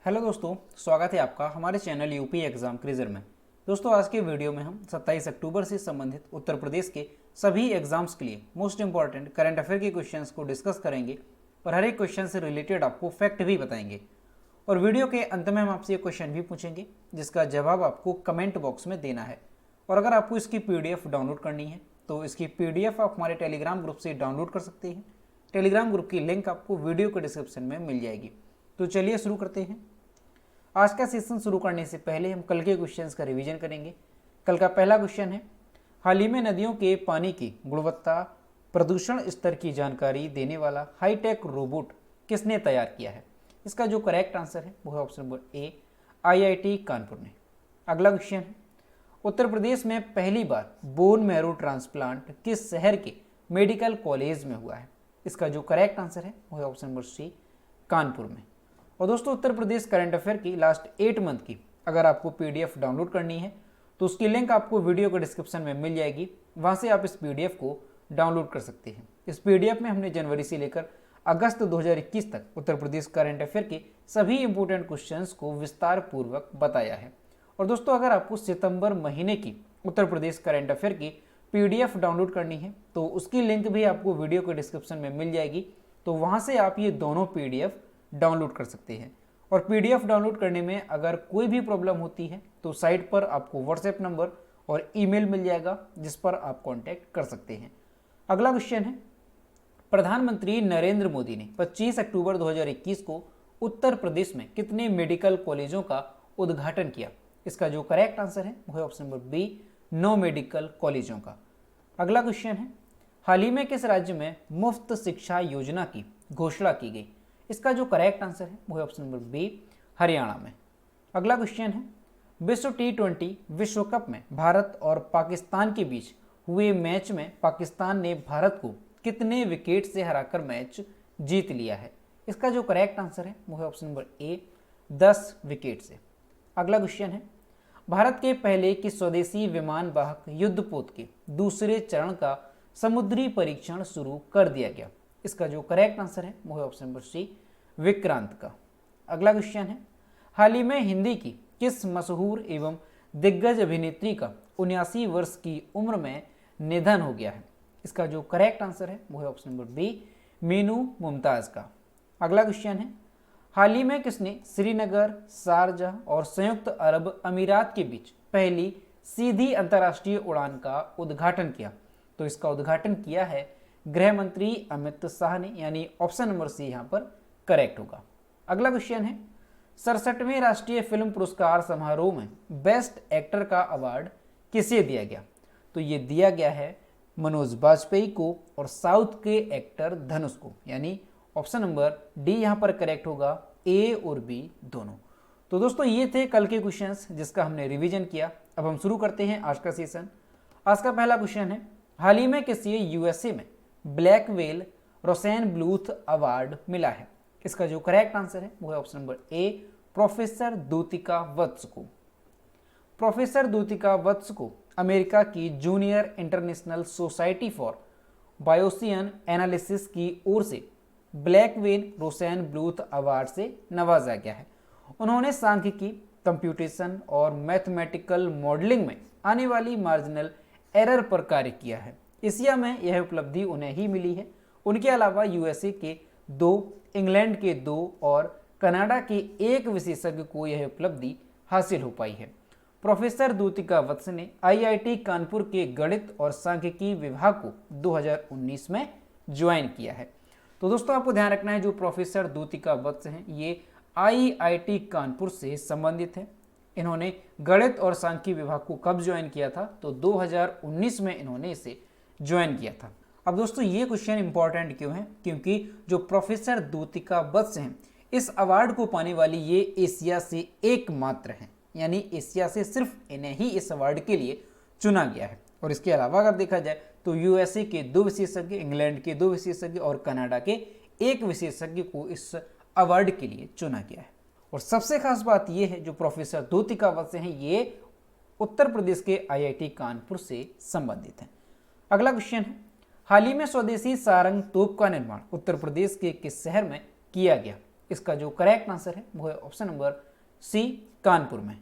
Hello दोस्तों, स्वागत है आपका हमारे चैनल यूपी एग्जाम क्रिजर में। दोस्तों, आज के वीडियो में हम 27 अक्टूबर से संबंधित उत्तर प्रदेश के सभी एग्जाम्स के लिए मोस्ट इंपॉर्टेंट करंट अफेयर के क्वेश्चंस को डिस्कस करेंगे और हर एक क्वेश्चन से रिलेटेड आपको फैक्ट भी बताएंगे। और वीडियो के अंत में हम आपसे एक क्वेश्चन भी पूछेंगे जिसका जवाब आपको कमेंट बॉक्स में देना है। और अगर आपको इसकी PDF डाउनलोड करनी है तो इसकी PDF आप हमारे टेलीग्राम ग्रुप से डाउनलोड कर सकते हैं। टेलीग्राम ग्रुप की लिंक आपको वीडियो के डिस्क्रिप्शन में मिल जाएगी। तो चलिए शुरू करते हैं। आज का सेशन शुरू करने से पहले हम कल के क्वेश्चंस का रिवीजन करेंगे। कल का पहला क्वेश्चन है, हाल ही में नदियों के पानी की गुणवत्ता प्रदूषण स्तर की जानकारी देने वाला हाईटेक रोबोट किसने तैयार किया है? इसका जो करेक्ट आंसर है वो है ऑप्शन नंबर ए, IIT कानपुर ने। अगला क्वेश्चन है, उत्तर प्रदेश में पहली बार बोन मैरो ट्रांसप्लांट किस शहर के मेडिकल कॉलेज में हुआ है? इसका जो करेक्ट आंसर है वो है ऑप्शन नंबर सी, कानपुर में। और दोस्तों, उत्तर प्रदेश करंट अफेयर की लास्ट 8 मंथ की अगर आपको PDF डाउनलोड करनी है तो उसकी लिंक आपको वीडियो के डिस्क्रिप्शन में मिल जाएगी। वहां से आप इस PDF को डाउनलोड कर सकते हैं। इस PDF में हमने जनवरी से लेकर अगस्त 2021 तक उत्तर प्रदेश करंट अफेयर के सभी इंपोर्टेंट क्वेश्चंस को विस्तार पूर्वक बताया है। और दोस्तों, अगर आपको सितंबर महीने की उत्तर प्रदेश करंट अफेयर की PDF डाउनलोड करनी है तो उसकी लिंक भी आपको वीडियो के डिस्क्रिप्शन में मिल जाएगी। तो वहां से आप ये दोनों PDF डाउनलोड कर सकते हैं। और PDF डाउनलोड करने में अगर कोई भी प्रॉब्लम होती है तो साइट पर आपको WhatsApp नंबर और ईमेल मिल जाएगा जिस पर आप कांटेक्ट कर सकते हैं। अगला क्वेश्चन है, प्रधानमंत्री नरेंद्र मोदी ने 25 अक्टूबर 2021 को उत्तर प्रदेश में कितने मेडिकल कॉलेजों का उद्घाटन किया? इसका जो करेक्ट आंसर है वो है ऑप्शन नंबर बी, 9 मेडिकल कॉलेजों का। अगला क्वेश्चन है, हाल ही में किस राज्य में मुफ्त शिक्षा योजना की घोषणा की गई? इसका जो करेक्ट आंसर है वो है ऑप्शन नंबर बी, हरियाणा में। अगला क्वेश्चन है, विश्व T20 विश्व कप में भारत और पाकिस्तान के बीच हुए मैच में पाकिस्तान ने भारत को कितने विकेट से हराकर मैच जीत लिया है? इसका जो करेक्ट आंसर है वो है ऑप्शन नंबर ए, 10 विकेट से। अगला क्वेश्चन है, भारत के पहले की स्वदेशी विमान वाहक युद्धपोत के दूसरे चरण का समुद्री परीक्षण शुरू कर दिया गया। इसका जो करेक्ट आंसर है वो है ऑप्शन नंबर सी, विक्रांत का। अगला क्वेश्चन है, हाल ही में हिंदी की किस मशहूर एवं दिग्गज अभिनेत्री का 79 वर्ष की उम्र में निधन हो गया है? इसका जो करेक्ट आंसर है वो है option number B, Meenu Mumtaz का। अगला क्वेश्चन है, हाल ही में किसने श्रीनगर, शारजाह और संयुक्त अरब अमीरात के बीच पहली सीधी अंतर्राष्ट्रीय उड़ान का उद्घाटन किया? तो इसका उद्घाटन किया है गृह मंत्री अमित शाह ने, यानी ऑप्शन नंबर सी यहाँ पर करेक्ट होगा। अगला क्वेश्चन है, 67वें राष्ट्रीय फिल्म पुरस्कार समारोह में बेस्ट एक्टर का अवार्ड किसे दिया गया? तो ये दिया गया है मनोज बाजपेयी को और साउथ के एक्टर धनुष को, यानी ऑप्शन नंबर डी यहाँ पर करेक्ट होगा, ए और बी दोनों। तो दोस्तों, ये थे कल के क्वेश्चंस जिसका हमने रिवीजन किया। अब हम शुरू करते हैं आज का सेशन। आज का पहला क्वेश्चन है, हाल ही में किसी USA में Blackwell Rosenbluth award मिला है? इसका जो करेक्ट आंसर है वो है option number A, professor Dyutika Vats को। प्रोफेसर द्युतिका वत्स को अमेरिका की junior international society for Bayesian analysis की ओर से Blackwell Rosenbluth award से नवाजा गया है। उन्होंने सांख्यिकी, कंप्यूटेशन और मैथमेटिकल मॉडलिंग में आने वाली मार्जिनल एरर पर कार्य किया है। एशिया में यह उपलब्धि उन्हें ही मिली है। उनके अलावा USA के 2, इंग्लैंड के 2 और कनाडा के 1 विशेषज्ञ को यह उपलब्धि हासिल हो पाई है। प्रोफेसर द्युतिका वत्स ने IIT कानपुर के गणित और सांख्यिकी विभाग को 2019 में ज्वाइन किया है। तो दोस्तों, आपको ध्यान रखना है, जो प्रोफेसर द्युतिका वत्स हैं ये IIT कानपुर से संबंधित है। इन्होंने गणित और सांख्यिकी विभाग को कब ज्वाइन किया था? तो 2019 में इन्होंने इसे ज्वाइन किया था। अब दोस्तों, ये क्वेश्चन इंपॉर्टेंट क्यों है? क्योंकि जो प्रोफेसर द्युतिका वत्स हैं इस अवार्ड को पाने वाली ये एशिया से एकमात्र हैं, यानी एशिया से सिर्फ इन्हें ही इस अवार्ड के लिए चुना गया है। और इसके अलावा अगर देखा जाए तो USA के 2 विशेषज्ञ, इंग्लैंड के 2 विशेषज्ञ और कनाडा के 1 विशेषज्ञ को इस अवार्ड के लिए चुना गया है। और सबसे खास बात यह है, जो प्रोफेसर द्युतिका वत्स हैं ये उत्तर प्रदेश के IIT कानपुर से संबंधित हैं। अगला क्वेश्चन है, हाल ही में स्वदेशी सारंग तोप का निर्माण उत्तर प्रदेश के किस शहर में किया गया? इसका जो करेक्ट आंसर है वो है ऑप्शन नंबर सी, कानपुर में।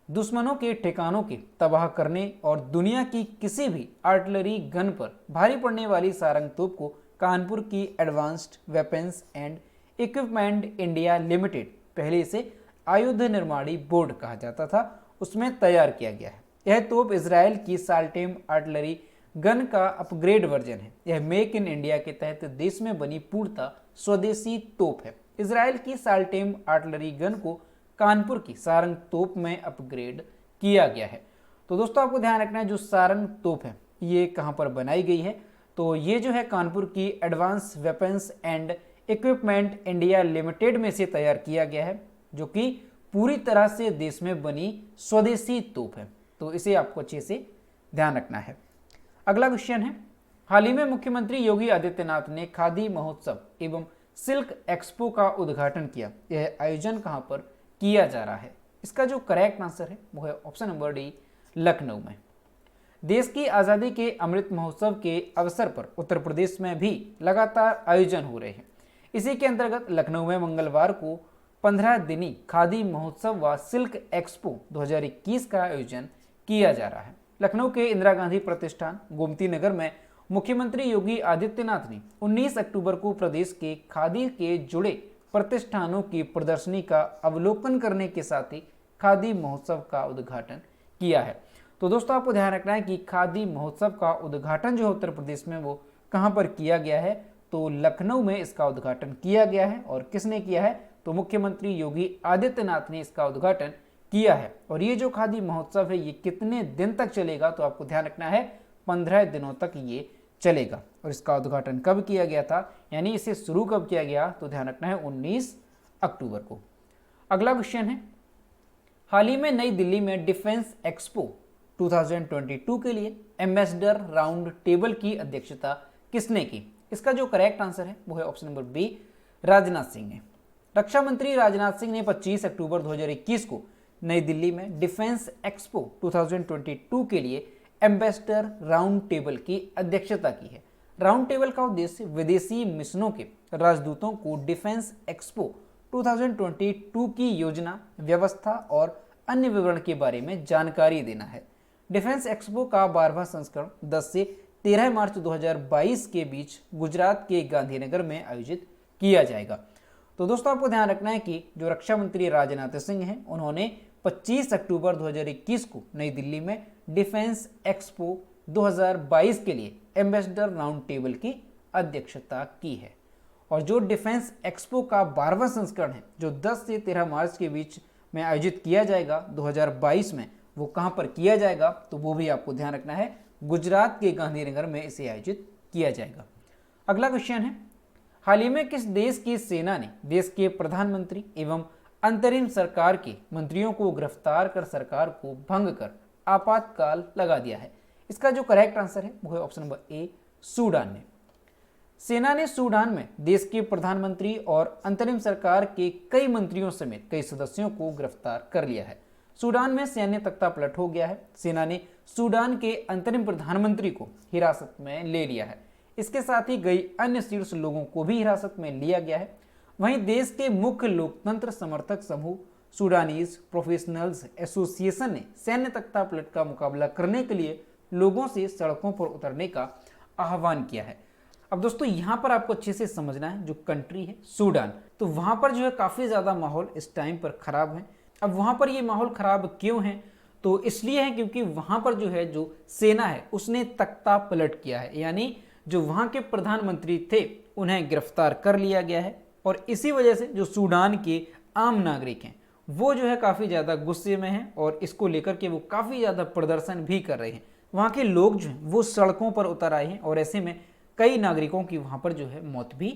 दुश्मनों के ठिकानों के तबाह करने और दुनिया की किसी भी आर्टिलरी गन पर भारी पड़ने वाली सारंग तोप को कानपुर की advanced weapons and equipment India limited, पहले इसे आयुध निर्माणी बोर्ड कहा जाता था, उसमें तैयार किया गया है। यह तोप इजराइल की साल्टेम आर्टिलरी गन का अपग्रेड वर्जन है। यह मेक इन इंडिया के तहत देश में बनी पूर्णतः स्वदेशी तोप है। इजराइल की साल्टेम आर्टिलरी गन को कानपुर की सारंग तोप में अपग्रेड किया गया है। तो दोस्तों आपको ध्यान रखना है, जो सारंग तोप है ये कहाँ पर बनाई गई है, तो ये जो है कानपुर की advance weapons and equipment India limited में से तैयार किया गया है, जो कि पूरी तरह से देश में बनी स्वदेशी तोप है। तो इसे आपको अच्छे से ध्यान रखना है। अगला क्वेश्चन है, हाल ही में मुख्यमंत्री योगी आदित्यनाथ ने खादी महोत्सव एवं सिल्क एक्सपो का उद्घाटन किया। यह आयोजन कहां पर किया जा रहा है? इसका जो करेक्ट आंसर है वो है ऑप्शन नंबर डी, लखनऊ में। देश की आज़ादी के अमृत महोत्सव के अवसर पर उत्तर प्रदेश में भी लगातार आयोजन हो रहे हैं। इसी के अंतर्गत लखनऊ में मंगलवार को 15 दिनी खादी महोत्सव व सिल्क एक्सपो 2021 का आयोजन किया जा रहा है। लखनऊ के इंदिरा गांधी प्रतिष्ठान गोमती नगर में मुख्यमंत्री योगी आदित्यनाथ ने 19 अक्टूबर को प्रदेश के खादी के जुड़े प्रतिष्ठानों की प्रदर्शनी का अवलोकन करने के साथ ही खादी महोत्सव का उद्घाटन किया है। तो दोस्तों आपको ध्यान रखना है कि खादी महोत्सव का उद्घाटन जो उत्तर प्रदेश में वो कहाँ पर किया गया है, तो लखनऊ में इसका उद्घाटन किया गया है। और किसने किया है? तो मुख्यमंत्री योगी आदित्यनाथ ने इसका उद्घाटन किया है। और ये जो खादी महोत्सव है ये कितने दिन तक चलेगा? तो आपको ध्यान रखना है 15 दिनों तक ये चलेगा। और इसका उद्घाटन कब किया गया था, यानी इसे शुरू कब किया गया? तो ध्यान रखना है 19 अक्टूबर को। अगला क्वेश्चन है, हाल ही में नई दिल्ली में डिफेंस एक्सपो 2022 के लिए एम्बेसडर राउंड टेबल की अध्यक्षता किसने की? इसका जो करेक्ट आंसर है वो है option number B, Rajnath Singh ने। रक्षा मंत्री राजनाथ सिंह ने 25 अक्टूबर 2021 को नई दिल्ली में डिफेंस एक्सपो 2022 के लिए एम्बेसडर राउंड टेबल की अध्यक्षता की है। राउंड टेबल का उद्देश्य विदेशी मिशनों के राजदूतों को डिफेंस एक्सपो 2022 की योजना, व्यवस्था और अन्य विवरण के बारे में जानकारी देना है। डिफेंस एक्सपो का 12वां संस्करण 10 से 13 मार्च 2022 के बीच गुजरात के गांधीनगर में आयोजित किया जाएगा। तो दोस्तों आपको ध्यान रखना है कि जो रक्षा मंत्री राजनाथ सिंह हैं उन्होंने 25 अक्टूबर 2021 को नई दिल्ली में डिफेंस एक्सपो 2022 के लिए एम्बेसडर राउंड टेबल की अध्यक्षता की है। और जो डिफेंस एक्सपो का 12वां संस्करण है जो 10 से 13 मार्च के बीच में आयोजित किया जाएगा 2022 में, वो कहाँ पर किया जाएगा? तो वो भी आपको ध्यान रखना है, गुजरात के गांधीनगर में इसे आयोजित किया जाएगा। अगला क्वेश्चन है, हाल ही में किस देश की सेना ने देश के प्रधानमंत्री एवं अंतरिम सरकार के मंत्रियों को गिरफ्तार कर सरकार को भंग कर आपातकाल लगा दिया है? इसका जो करेक्ट आंसर है वो है ऑप्शन नंबर ए, सूडान ने। सेना ने सूडान में देश के प्रधानमंत्री और अंतरिम सरकार के कई मंत्रियों समेत कई सदस्यों को गिरफ्तार कर लिया है। सूडान में सैन्य तख्तापलट हो गया है। सेना ने सूडान के अंतरिम प्रधानमंत्री को हिरासत में ले लिया है। इसके साथ ही कई अन्य शीर्ष लोगों को भी हिरासत में लिया गया है। वहीं देश के मुख्य लोकतंत्र समर्थक समूह सूडानीज प्रोफेशनल्स एसोसिएशन ने सैन्य तख्तापलट का मुकाबला करने के लिए लोगों से सड़कों पर उतरने का आह्वान किया है। अब दोस्तों यहाँ पर आपको अच्छे से समझना है, जो कंट्री है सूडान, तो वहाँ पर जो है काफ़ी ज़्यादा माहौल इस टाइम पर ख़राब है। अब वहाँ पर ये माहौल ख़राब क्यों है? तो इसलिए है क्योंकि वहाँ पर जो है जो सेना है उसने तख्ता पलट किया है, यानी जो वहाँ के प्रधानमंत्री थे उन्हें गिरफ्तार कर लिया गया है। और इसी वजह से जो सूडान के आम नागरिक हैं वो जो है काफ़ी ज़्यादा गुस्से में हैं और इसको लेकर के वो काफ़ी ज़्यादा प्रदर्शन भी कर रहे हैं। वहाँ के लोग जो हैं वो सड़कों पर उतर आए हैं और ऐसे में कई नागरिकों की वहाँ पर जो है मौत भी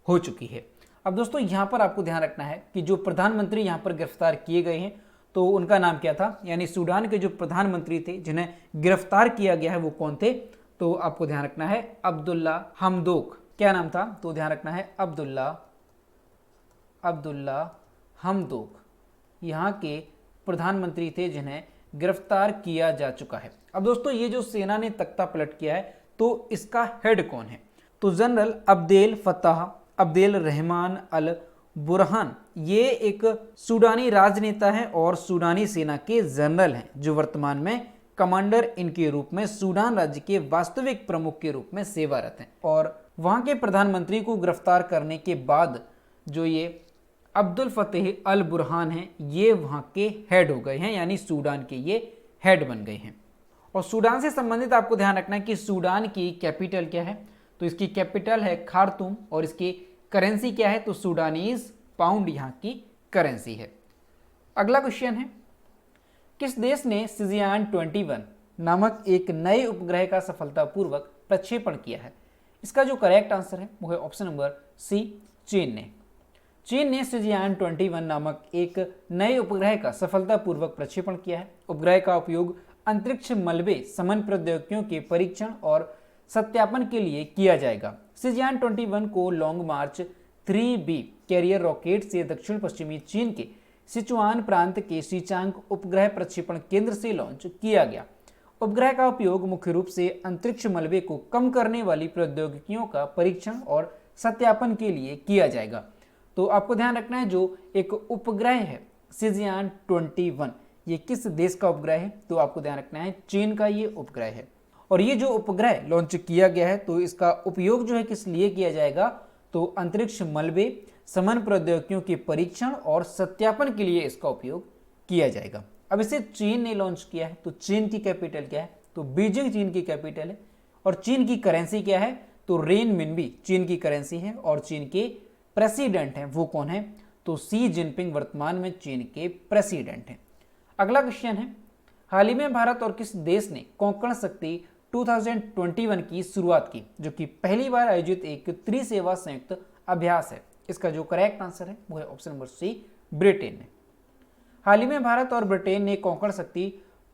हो चुकी है। अब दोस्तों यहाँ पर आपको ध्यान रखना है कि जो प्रधानमंत्री यहाँ पर गिरफ्तार किए गए हैं तो उनका नाम क्या था, यानी सूडान के जो प्रधानमंत्री थे जिन्हें गिरफ्तार किया गया है वो कौन थे? तो आपको ध्यान रखना है अब्दुल्ला हमदोक। क्या नाम था? तो ध्यान रखना है अब्दुल्ला हमदोक यहाँ के प्रधानमंत्री थे जिन्हें गिरफ्तार किया जा चुका है। अब दोस्तों ये जो सेना ने तख्ता पलट किया है तो इसका हेड कौन है? तो general Abdel Fattah Abdel Rahman al Burhan ये एक सूडानी राजनेता है और सूडानी सेना के जनरल हैं जो वर्तमान में कमांडर इनके रूप में सूडान राज्य के वास्तविक प्रमुख के रूप में सेवारत हैं। और वहां के प्रधानमंत्री को गिरफ्तार करने के बाद जो ये अब्दुल फतेह अल बुरहान हैं ये वहां के हेड हो गए हैं, यानी सूडान के ये हेड बन गए हैं। और सूडान से संबंधित आपको ध्यान रखना है कि सूडान की कैपिटल क्या है, तो इसकी कैपिटल है खार्तूम और इसकी करेंसी क्या है, तो सूडानीज पाउंड यहाँ की करेंसी है। अगला क्वेश्चन है, किस देश ने सिजियान 21 नामक एक नए उपग्रह का सफलतापूर्वक प्रक्षेपण किया है? इसका जो करेक्ट आंसर है वो है ऑप्शन नंबर सी, चीन ने। चीन ने सिजियान 21 नामक एक नए उपग्रह का सफलतापूर्वक प्रक्षेपण किया है। उपग्रह का उपयोग अंतरिक्ष मलबे समन प्रौद्योगिकियों के परीक्षण और सत्यापन के लिए किया जाएगा। सिजियान 21 को लॉन्ग मार्च 3B कैरियर रॉकेट से दक्षिण पश्चिमी चीन के सिचुआन प्रांत के शीचांग उपग्रह प्रक्षेपण केंद्र से लॉन्च किया गया। उपग्रह का उपयोग मुख्य रूप से अंतरिक्ष मलबे को कम करने वाली प्रौद्योगिकियों का परीक्षण और सत्यापन के लिए किया जाएगा। तो आपको ध्यान रखना है जो एक उपग्रह है सिजियान 21 ये किस देश का उपग्रह है, तो आपको ध्यान रखना है चीन का ये उपग्रह है। और ये जो उपग्रह लॉन्च किया गया है तो इसका उपयोग जो है किस लिए किया जाएगा, तो अंतरिक्ष मलबे समन प्रौद्योगिकियों के परीक्षण और सत्यापन के लिए इसका उपयोग किया जाएगा। अब इसे चीन ने लॉन्च किया है, तो चीन की कैपिटल क्या है, तो बीजिंग चीन की कैपिटल है। और चीन की करेंसी क्या है, तो रेनमिनबी चीन की करेंसी है। और चीन के प्रेसिडेंट हैं वो कौन है, तो शी जिनपिंग वर्तमान में चीन के प्रेसिडेंट हैं। अगला क्वेश्चन है, हाल ही में भारत और किस देश ने कोंकण शक्ति 2021 की शुरुआत की, जो कि पहली बार आयोजित एक त्रिसेवा संयुक्त अभ्यास है? इसका जो करेक्ट आंसर है वो है ऑप्शन नंबर सी, ब्रिटेन ने। हाल ही में भारत और ब्रिटेन ने कोंकण शक्ति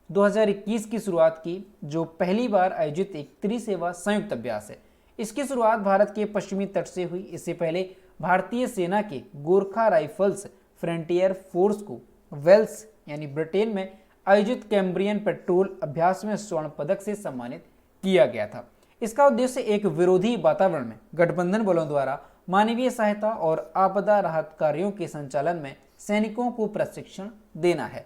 2021 की शुरुआत की, जो पहली बार आयोजित एक त्रिसेवा संयुक्त अभ्यास है। इसकी शुरुआत भारत के पश्चिमी तट से हुई। इससे पहले भारतीय सेना के गोरखा राइफल्स फ्रंटियर फोर्स को वेल्स यानी ब्रिटेन में आयोजित कैम्ब्रियन पेट्रोल अभ्यास में स्वर्ण पदक से सम्मानित किया गया था। इसका उद्देश्य एक विरोधी वातावरण में गठबंधन बलों द्वारा मानवीय सहायता और आपदा राहत कार्यों के संचालन में सैनिकों को प्रशिक्षण देना है।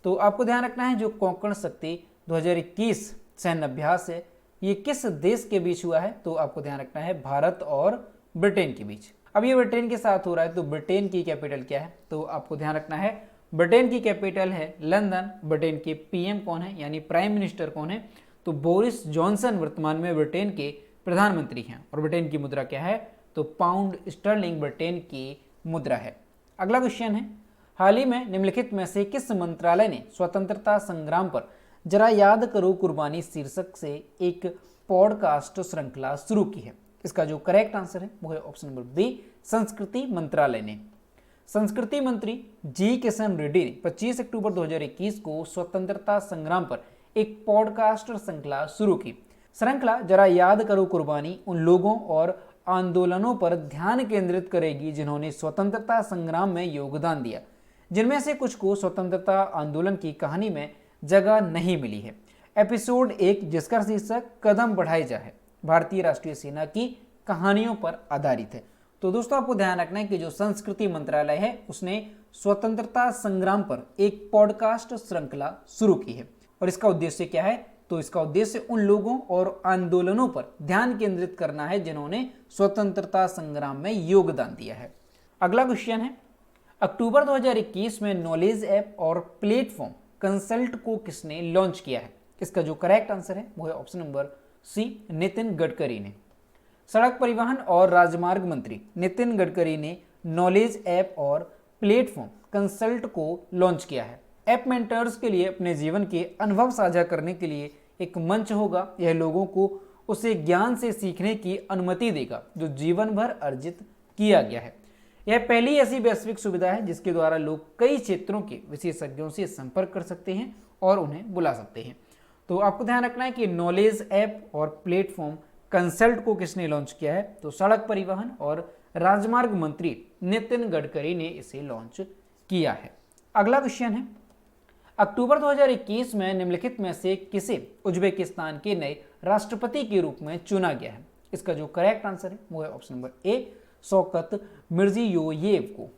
तो आपको ध्यान रखना है जो कोंकण शक्ति 2021 सैन्य अभ्यास है ये किस देश के बीच हुआ है, तो आपको ध्यान रखना है भारत और ब्रिटेन के बीच। अब ये ब्रिटेन के साथ हो रहा है, तो ब्रिटेन की कैपिटल क्या है, तो आपको ध्यान रखना है ब्रिटेन की कैपिटल है लंदन। ब्रिटेन के पीएम कौन है यानी प्राइम मिनिस्टर कौन है, तो बोरिस जॉनसन वर्तमान में ब्रिटेन के प्रधानमंत्री हैं। और ब्रिटेन की मुद्रा क्या है, तो पाउंड स्टर्लिंग ब्रिटेन की मुद्रा है। अगला क्वेश्चन है, हाल ही में निम्नलिखित में से किस मंत्रालय ने स्वतंत्रता संग्राम पर जरा याद करो कुर्बानी शीर्षक से एक पॉडकास्ट श्रृंखला शुरू की है? इसका जो करेक्ट आंसर है वो है ऑप्शन नंबर बी, संस्कृति मंत्रालय ने। संस्कृति मंत्री जी किशन रेड्डी ने 25 अक्टूबर 2021 को स्वतंत्रता संग्राम पर एक पॉडकास्ट श्रृंखला शुरू की। श्रृंखला जरा याद करो कुर्बानी उन लोगों और आंदोलनों पर ध्यान केंद्रित करेगी जिन्होंने स्वतंत्रता संग्राम में योगदान दिया, जिनमें से कुछ को स्वतंत्रता आंदोलन की कहानी में जगह नहीं मिली है। एपिसोड 1 जिसका शीर्षक कदम बढ़ाए जा है, भारतीय राष्ट्रीय सेना की कहानियों पर आधारित है। तो दोस्तों आपको ध्यान रखना है कि जो संस्कृति मंत्रालय है उसने स्वतंत्रता संग्राम पर एक पॉडकास्ट श्रृंखला शुरू की है। और इसका उद्देश्य क्या है, तो इसका उद्देश्य उन लोगों और आंदोलनों पर ध्यान केंद्रित करना है जिन्होंने स्वतंत्रता संग्राम में योगदान दिया है। अगला क्वेश्चन है, अक्टूबर 2021 में नॉलेज ऐप और प्लेटफॉर्म कंसल्ट को किसने लॉन्च किया है? इसका जो करेक्ट आंसर है वो है option number C, Nitin Gadkari ने। सड़क परिवहन और राजमार्ग मंत्री नितिन गडकरी ने नॉलेज ऐप और प्लेटफॉर्म कंसल्ट को लॉन्च किया है। ऐप मेंटर्स के लिए अपने जीवन के अनुभव साझा करने के लिए एक मंच होगा। यह लोगों को उसे ज्ञान से सीखने की अनुमति देगा जो जीवन भर अर्जित किया गया है। यह पहली ऐसी वैश्विक सुविधा है जिसके द्वारा लोग कई क्षेत्रों के विशेषज्ञों से संपर्क कर सकते हैं और उन्हें बुला सकते हैं। तो आपको ध्यान रखना है कि नॉलेज ऐप और प्लेटफॉर्म कंसल्ट को किसने लॉन्च किया है, तो सड़क परिवहन और राजमार्ग मंत्री नितिन गडकरी ने इसे लॉन्च किया है। अगला क्वेश्चन है, अक्टूबर 2021 में निम्नलिखित में से किसे उज्बेकिस्तान के नए राष्ट्रपति के रूप में चुना गया है? इसका जो करेक्ट आंसर है वो है ऑप्शन नंबर ए, शौकत मिर्जियोयेव को।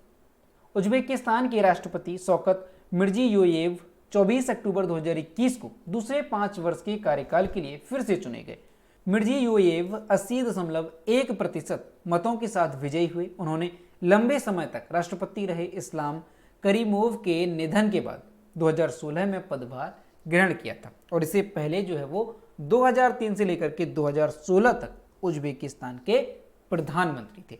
उज्बेकिस्तान के राष्ट्रपति शौकत मिर्जियोयेव 24 अक्टूबर 2021 को दूसरे 5 वर्ष के कार्यकाल के लिए फिर से चुने गए। मिर्जियोयेव 80.1% मतों के साथ विजयी हुए। उन्होंने लंबे समय तक राष्ट्रपति रहे इस्लाम करीमोव के निधन के बाद 2016 में पदभार ग्रहण किया था और इससे पहले जो है वो 2003 से लेकर के 2016 तक उज्बेकिस्तान के प्रधानमंत्री थे।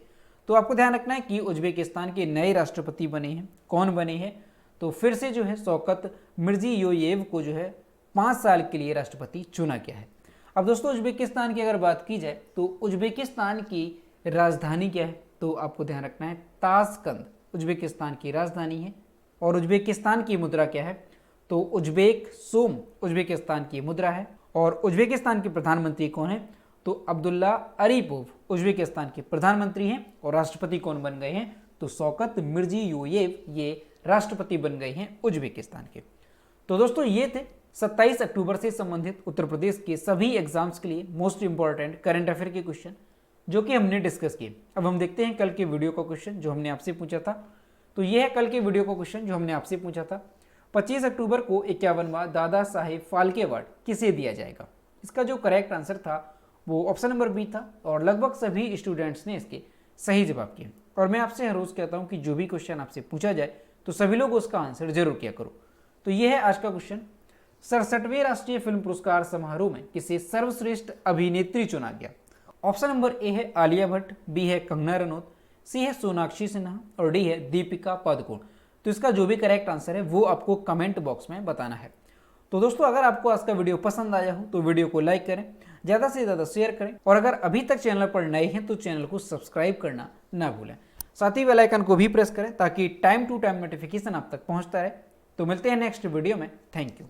तो आपको ध्यान रखना है कि उज्बेकिस्तान के नए राष्ट्रपति बने हैं, कौन बने हैं, तो फिर से जो है शौकत मिर्जियोयेव को जो है 5 साल के लिए राष्ट्रपति चुना गया है। अब दोस्तों उज्बेकिस्तान की अगर बात की जाए तो उज्बेकिस्तान की राजधानी क्या है, तो आपको ध्यान रखना है ताशकंद उज्बेकिस्तान की राजधानी है। और उज्बेकिस्तान की मुद्रा क्या है, तो उज्बेक सोम उज्बेकिस्तान की मुद्रा है। और उज्बेकिस्तान के प्रधानमंत्री कौन है, तो अब्दुल्ला अरीपोव उज्बेकिस्तान के प्रधानमंत्री हैं। और राष्ट्रपति कौन बन गए हैं, तो शौकत मिर्जियोयेव ये राष्ट्रपति बन गए हैं उज्बेकिस्तान के। तो दोस्तों ये थे 27 अक्टूबर से संबंधित उत्तर प्रदेश के सभी एग्जाम्स के लिए मोस्ट इंपॉर्टेंट करंट अफेयर के क्वेश्चन जो कि हमने डिस्कस किए। अब हम देखते हैं कल के वीडियो का क्वेश्चन जो हमने आपसे पूछा था। तो यह है कल के वीडियो का क्वेश्चन जो हमने आपसे पूछा था। 25 अक्टूबर को 51वां दादा साहेब फाल्के अवार्ड किसे दिया जाएगा। इसका जो करेक्ट आंसर था वो ऑप्शन नंबर बी था और लगभग सभी स्टूडेंट्स ने इसके सही जवाब किए। और मैं आपसे हर रोज कहता हूं कि जो भी क्वेश्चन आपसे पूछा जाए तो सभी लोग उसका आंसर जरूर किया करो। तो यह है आज का क्वेश्चन। 67वें राष्ट्रीय फिल्म पुरस्कार समारोह में किसे सर्वश्रेष्ठ अभिनेत्री चुना गया। ऑप्शन नंबर ए है आलिया भट्ट, बी है कंगना रनौत, सी है सोनाक्षी सिन्हा और डी है दीपिका पादुकोण। तो इसका जो भी करेक्ट आंसर है वो आपको कमेंट बॉक्स में बताना है। तो दोस्तों अगर आपको आज का वीडियो पसंद आया हो तो वीडियो को लाइक करें, ज़्यादा से ज़्यादा शेयर करें और अगर अभी तक चैनल पर नए हैं तो चैनल को सब्सक्राइब करना ना भूलें। साथ ही बेल आइकन को भी प्रेस करें ताकि टाइम टू टाइम नोटिफिकेशन आप तक पहुंचता रहे। तो मिलते हैं नेक्स्ट वीडियो में। Thank you.